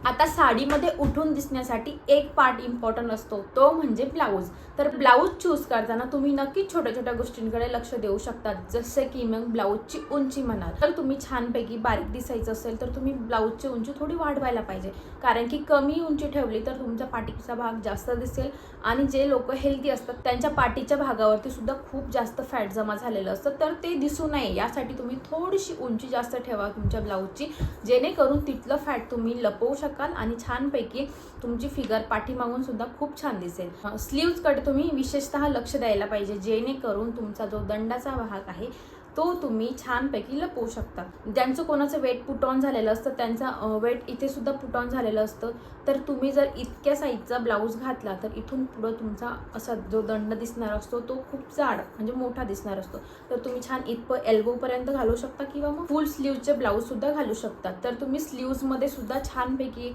आता साडीमध्ये उठून दिसण्यासाठी एक पार्ट इम्पॉर्टंट असतो, तो म्हणजे ब्लाऊज. तर ब्लाऊज चूज करताना तुम्ही नक्कीच छोट्या छोट्या गोष्टींकडे लक्ष देऊ शकता, जसे की मग ब्लाऊजची उंची म्हणा. तर तुम्ही छानपैकी बारीक दिसायचं असेल तर तुम्ही ब्लाऊजची उंची थोडी वाढवायला पाहिजे, कारण की कमी उंची ठेवली तर तुमचा पाठीचा भाग जास्त दिसेल आणि जे लोक हेल्दी असतात त्यांच्या पाठीच्या भागावरती सुद्धा खूप जास्त फॅट जमा झालेलं असतं, तर ते दिसू नये यासाठी तुम्ही थोडीशी उंची जास्त ठेवा तुमच्या ब्लाऊजची, जेणेकरून तिथलं फॅट तुम्ही लपवू शकाल आणि छानपैकी तुमची फिगर पाठीमागून सुद्धा खूप छान दिसेल. स्लीव्सकडे तुम्ही विशेषतः लक्ष द्यायला पाहिजे, जेणेकरून तुमचा जो दंडाचा भाग आहे तो तुम्ही छानपैकी लपवू शकता. ज्यांचं कोणाचं वेट पुट ऑन झालेलं असतं त्यांचा वेट इथे सुद्धा पुट ऑन झालेलं असतं, तर तुम्ही जर इतक्या साईजचा ब्लाऊज घातला तर इथून पुढं तुमचा असा जो दंड दिसणार असतो तो खूप जाड म्हणजे मोठा दिसणार असतो. तर तुम्ही छान इथं एल्बोपर्यंत घालू शकता किंवा मग फुल स्लीवचे ब्लाऊज सुद्धा घालू शकता. तर तुम्ही स्लीव्समध्ये सुद्धा छानपैकी